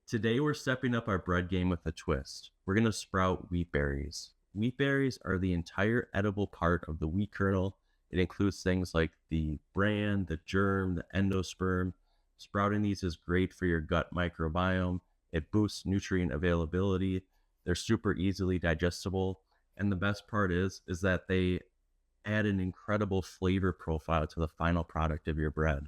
Today we're stepping up our bread game with a twist. We're going to sprout wheat berries. Wheat berries are the entire edible part of the wheat kernel. It includes things like the bran, the germ, the endosperm. Sprouting these is great for your gut microbiome. It boosts nutrient availability. They're super easily digestible. And the best part is that they add an incredible flavor profile to the final product of your bread.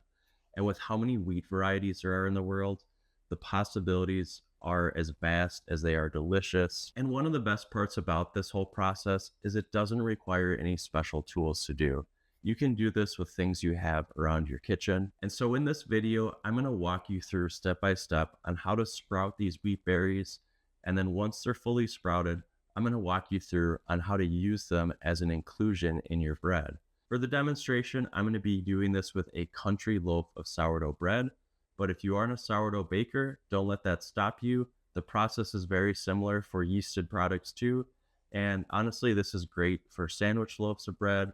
And with how many wheat varieties there are in the world, the possibilities are as vast as they are delicious. And one of the best parts about this whole process is it doesn't require any special tools to do. You can do this with things you have around your kitchen. And so in this video, I'm going to walk you through step by step on how to sprout these wheat berries. And then once they're fully sprouted, I'm going to walk you through on how to use them as an inclusion in your bread. For the demonstration, I'm going to be doing this with a country loaf of sourdough bread. But if you aren't a sourdough baker, don't let that stop you. The process is very similar for yeasted products too. And honestly, this is great for sandwich loaves of bread,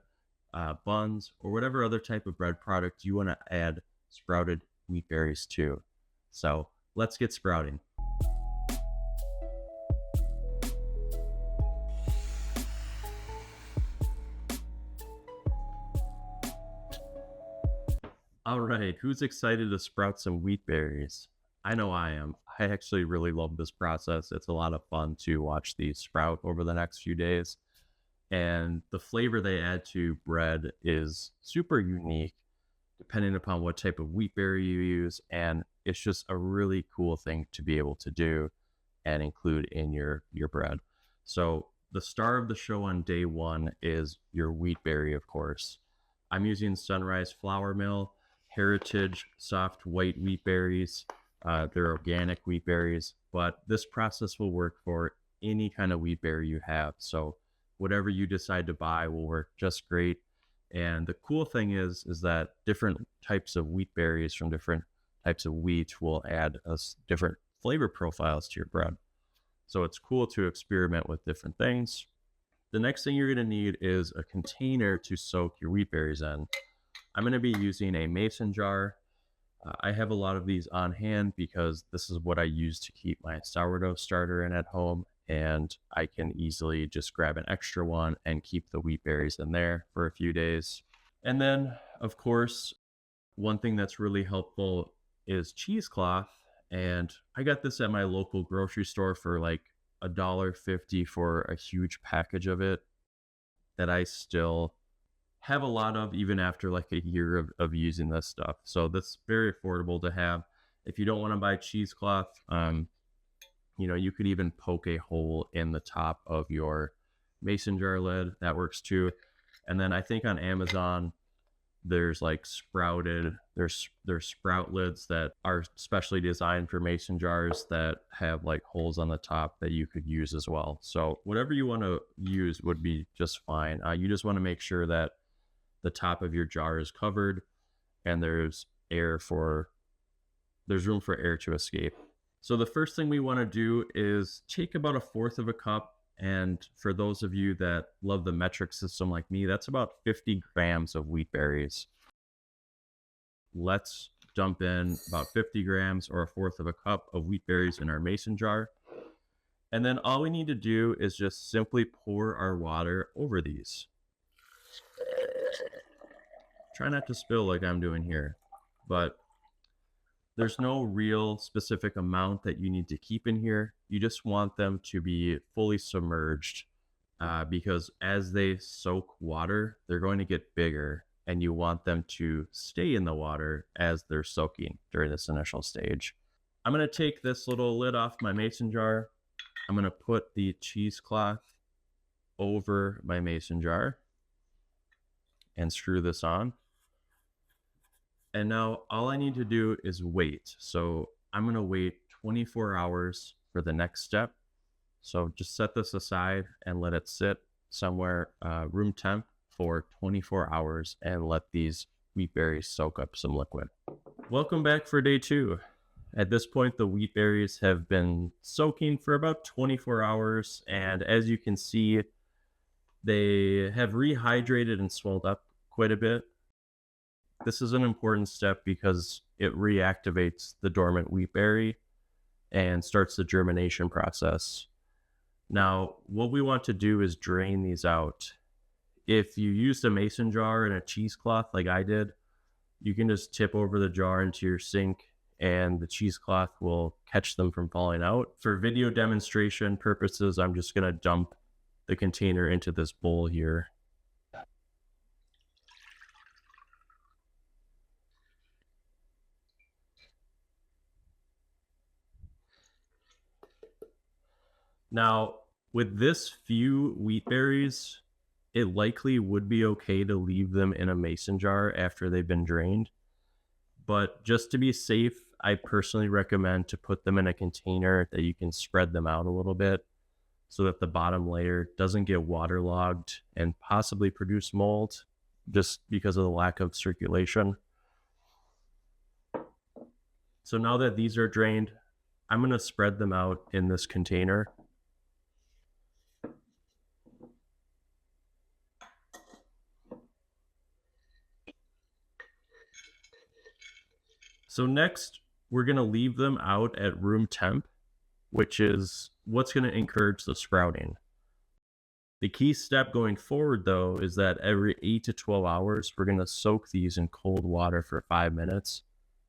buns, or whatever other type of bread product you want to add sprouted wheat berries to. So let's get sprouting. All right, who's excited to sprout some wheat berries? I know I am. I actually really love this process. It's a lot of fun to watch these sprout over the next few days. And the flavor they add to bread is super unique depending upon what type of wheat berry you use. And it's just a really cool thing to be able to do and include in your bread. So the star of the show on day one is your wheat berry, of course. I'm using Sunrise Flour Mill Heritage soft white wheat berries. They're organic wheat berries, but this process will work for any kind of wheat berry you have. So whatever you decide to buy will work just great. And the cool thing is that different types of wheat berries from different types of wheat will add us different flavor profiles to your bread. So it's cool to experiment with different things. The next thing you're going to need is a container to soak your wheat berries in. I'm going to be using a mason jar. I have a lot of these on hand because this is what I use to keep my sourdough starter in at home. And I can easily just grab an extra one and keep the wheat berries in there for a few days. And then, of course, one thing that's really helpful is cheesecloth. And I got this at my local grocery store for like $1.50 for a huge package of it that I still have a lot of even after like a year of using this stuff. So that's very affordable to have. If you don't want to buy cheesecloth, you could even poke a hole in the top of your mason jar lid. That works too. And then I think on Amazon, there's like there's sprout lids that are specially designed for mason jars that have like holes on the top that you could use as well. So whatever you want to use would be just fine. You just want to make sure that the top of your jar is covered and there's room for air to escape. So the first thing we want to do is take about 1/4 of a cup. And for those of you that love the metric system like me, that's about 50 grams of wheat berries. Let's dump in about 50 grams or 1/4 of a cup of wheat berries in our mason jar. And then all we need to do is just simply pour our water over these. Try not to spill like I'm doing here, but there's no real specific amount that you need to keep in here. You just want them to be fully submerged because as they soak water, they're going to get bigger and you want them to stay in the water as they're soaking during this initial stage. I'm going to take this little lid off my mason jar. I'm going to put the cheesecloth over my mason jar and screw this on. And now all I need to do is wait. So I'm going to wait 24 hours for the next step. So just set this aside and let it sit somewhere room temp for 24 hours and let these wheat berries soak up some liquid. Welcome back for day 2. At this point, the wheat berries have been soaking for about 24 hours. And as you can see, they have rehydrated and swelled up quite a bit. This is an important step because it reactivates the dormant wheat berry and starts the germination process. Now, what we want to do is drain these out. If you used a mason jar and a cheesecloth like I did, you can just tip over the jar into your sink and the cheesecloth will catch them from falling out. For video demonstration purposes, I'm just going to dump the container into this bowl here. Now, with this few wheat berries, it likely would be okay to leave them in a mason jar after they've been drained. But just to be safe, I personally recommend to put them in a container that you can spread them out a little bit so that the bottom layer doesn't get waterlogged and possibly produce mold just because of the lack of circulation. So now that these are drained, I'm going to spread them out in this container. So next, we're going to leave them out at room temp, which is what's going to encourage the sprouting. The key step going forward, though, is that every 8 to 12 hours, we're going to soak these in cold water for 5 minutes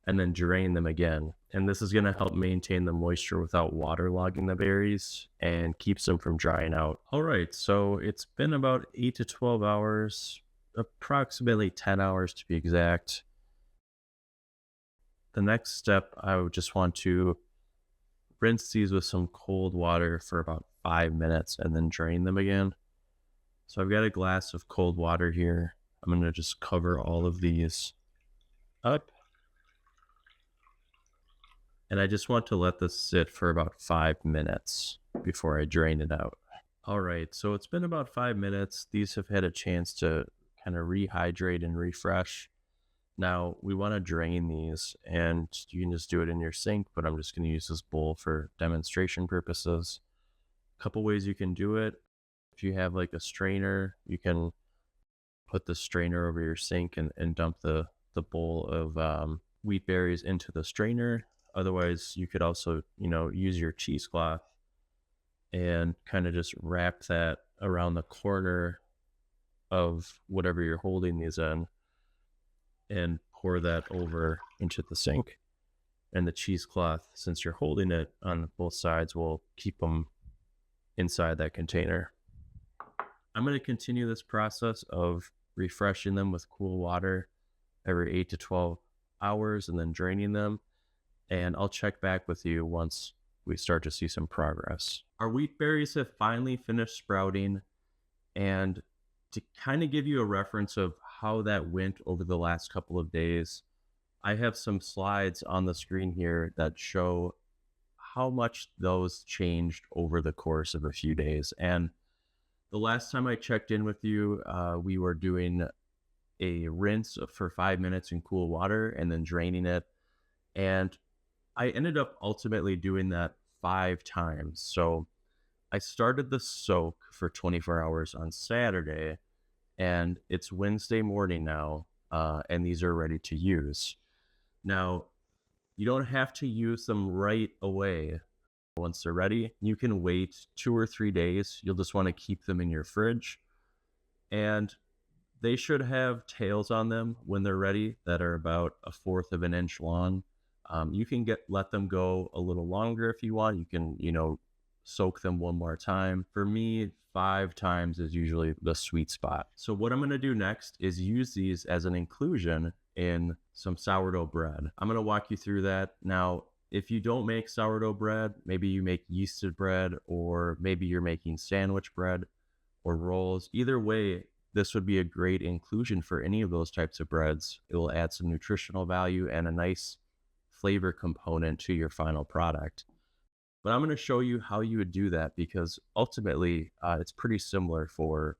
and then drain them again. And this is going to help maintain the moisture without waterlogging the berries and keeps them from drying out. All right, so it's been about 8 to 12 hours, approximately 10 hours to be exact. The next step, I would just want to rinse these with some cold water for about 5 minutes and then drain them again. So I've got a glass of cold water here. I'm going to just cover all of these up. And I just want to let this sit for about 5 minutes before I drain it out. All right, so it's been about 5 minutes. These have had a chance to kind of rehydrate and refresh. Now we want to drain these, and you can just do it in your sink, but I'm just going to use this bowl for demonstration purposes. A couple ways you can do it. If you have like a strainer, you can put the strainer over your sink and dump the bowl of wheat berries into the strainer. Otherwise, you could also, use your cheesecloth and kind of just wrap that around the corner of whatever you're holding these in and pour that over into the sink. And the cheesecloth, since you're holding it on both sides, will keep them inside that container. I'm going to continue this process of refreshing them with cool water every 8 to 12 hours and then draining them. And I'll check back with you once we start to see some progress. Our wheat berries have finally finished sprouting, and to kind of give you a reference of how that went over the last couple of days, I have some slides on the screen here that show how much those changed over the course of a few days. And the last time I checked in with you, we were doing a rinse for 5 minutes in cool water and then draining it. And I ended up ultimately doing that 5 times. So I started the soak for 24 hours on Saturday, and it's Wednesday morning now, and these are ready to use. Now, you don't have to use them right away. Once they're ready, you can wait 2 or 3 days. You'll just want to keep them in your fridge, and they should have tails on them when they're ready that are about 1/4 of an inch long. You can let them go a little longer if you want. You can, soak them one more time. For me, 5 times is usually the sweet spot. So what I'm going to do next is use these as an inclusion in some sourdough bread. I'm going to walk you through that. Now, if you don't make sourdough bread, maybe you make yeasted bread, or maybe you're making sandwich bread or rolls. Either way, this would be a great inclusion for any of those types of breads. It will add some nutritional value and a nice flavor component to your final product. But I'm going to show you how you would do that, because ultimately it's pretty similar for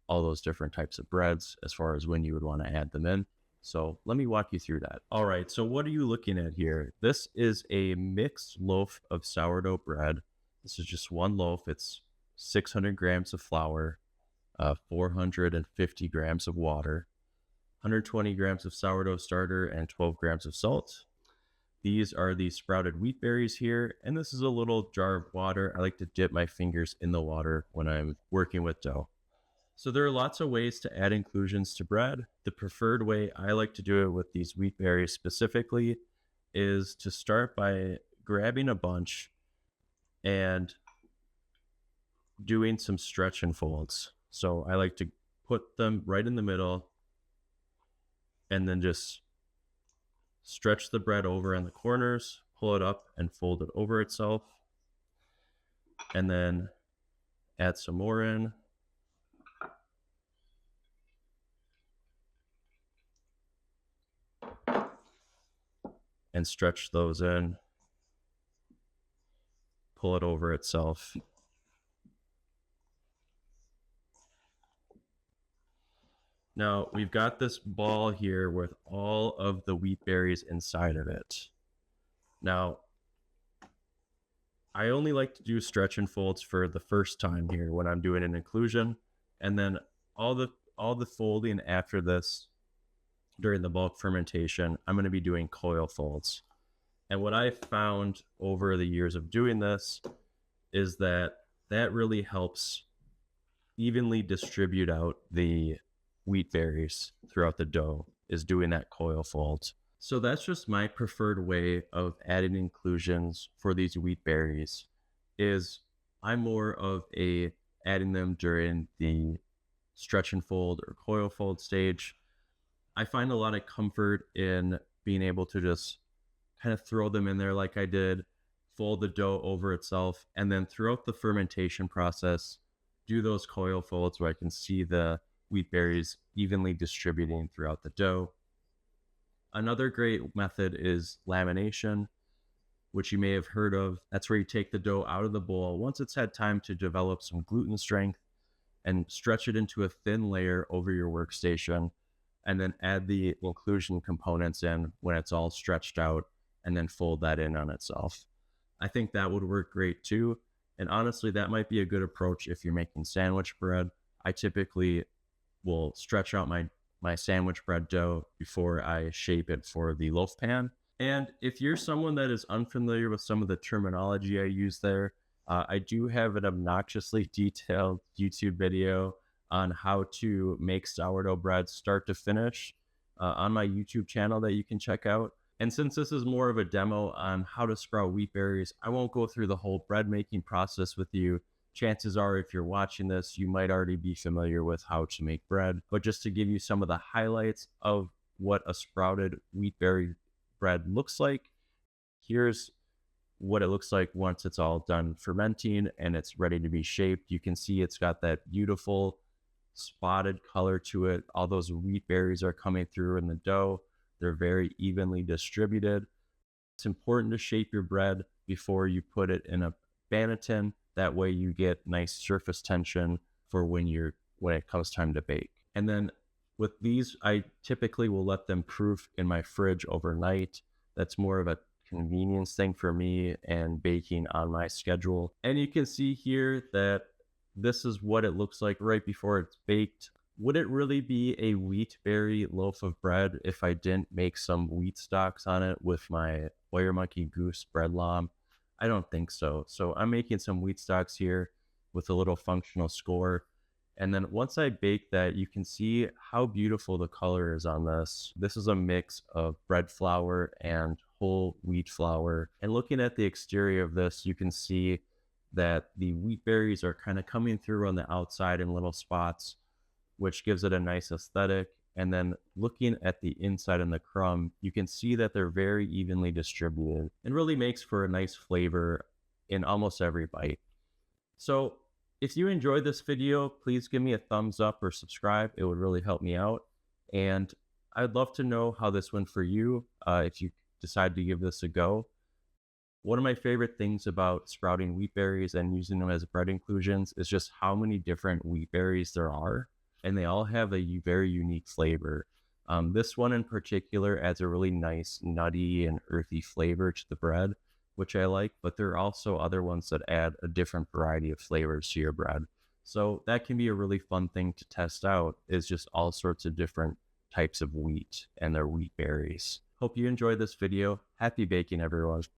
all those different types of breads as far as when you would want to add them in. So let me walk you through that. All right, so what are you looking at here? This is a mixed loaf of sourdough bread. This is just one loaf. It's 600 grams of flour, 450 grams of water, 120 grams of sourdough starter, and 12 grams of salt. These are the sprouted wheat berries here, and this is a little jar of water. I like to dip my fingers in the water when I'm working with dough. So there are lots of ways to add inclusions to bread. The preferred way I like to do it with these wheat berries specifically is to start by grabbing a bunch and doing some stretch and folds. So I like to put them right in the middle and then just stretch the bread over in the corners, pull it up and fold it over itself, and then add some more in. And stretch those in, pull it over itself. Now we've got this ball here with all of the wheat berries inside of it. Now, I only like to do stretch and folds for the first time here when I'm doing an inclusion, and then all the folding after this during the bulk fermentation, I'm going to be doing coil folds. And what I found over the years of doing this is that really helps evenly distribute out the wheat berries throughout the dough, is doing that coil fold. So that's just my preferred way of adding inclusions for these wheat berries. Is I'm more of a adding them during the stretch and fold or coil fold stage. I find a lot of comfort in being able to just kind of throw them in there like I did, fold the dough over itself, and then throughout the fermentation process, do those coil folds where I can see the wheat berries evenly distributing throughout the dough. Another great method is lamination, which you may have heard of. That's where you take the dough out of the bowl once it's had time to develop some gluten strength and stretch it into a thin layer over your workstation, and then add the inclusion components in when it's all stretched out, and then fold that in on itself. I think that would work great too. And honestly, that might be a good approach if you're making sandwich bread. I typically will stretch out my sandwich bread dough before I shape it for the loaf pan. And if you're someone that is unfamiliar with some of the terminology I use there, I do have an obnoxiously detailed YouTube video on how to make sourdough bread start to finish on my YouTube channel that you can check out. And since this is more of a demo on how to sprout wheat berries, I won't go through the whole bread making process with you. Chances are, if you're watching this, you might already be familiar with how to make bread. But just to give you some of the highlights of what a sprouted wheat berry bread looks like, here's what it looks like once it's all done fermenting and it's ready to be shaped. You can see it's got that beautiful spotted color to it. All those wheat berries are coming through in the dough. They're very evenly distributed. It's important to shape your bread before you put it in a Banneton. That way you get nice surface tension for when it comes time to bake. And then with these, I typically will let them proof in my fridge overnight. That's more of a convenience thing for me and baking on my schedule. And you can see here that this is what it looks like right before it's baked. Would it really be a wheat berry loaf of bread if I didn't make some wheat stalks on it with my Wire Monkey Goose bread lamb? I don't think so. So I'm making some wheat stalks here with a little functional score. And then once I bake that, you can see how beautiful the color is on this. This is a mix of bread flour and whole wheat flour. And looking at the exterior of this, you can see that the wheat berries are kind of coming through on the outside in little spots, which gives it a nice aesthetic. And then looking at the inside and the crumb, you can see that they're very evenly distributed and really makes for a nice flavor in almost every bite. So if you enjoyed this video, please give me a thumbs up or subscribe. It would really help me out. And I'd love to know how this went for you if you decide to give this a go. One of my favorite things about sprouting wheat berries and using them as bread inclusions is just how many different wheat berries there are. And they all have a very unique flavor. This one in particular adds a really nice nutty and earthy flavor to the bread, which I like, but there are also other ones that add a different variety of flavors to your bread. So that can be a really fun thing to test out, is just all sorts of different types of wheat and their wheat berries. Hope you enjoyed this video. Happy baking, everyone.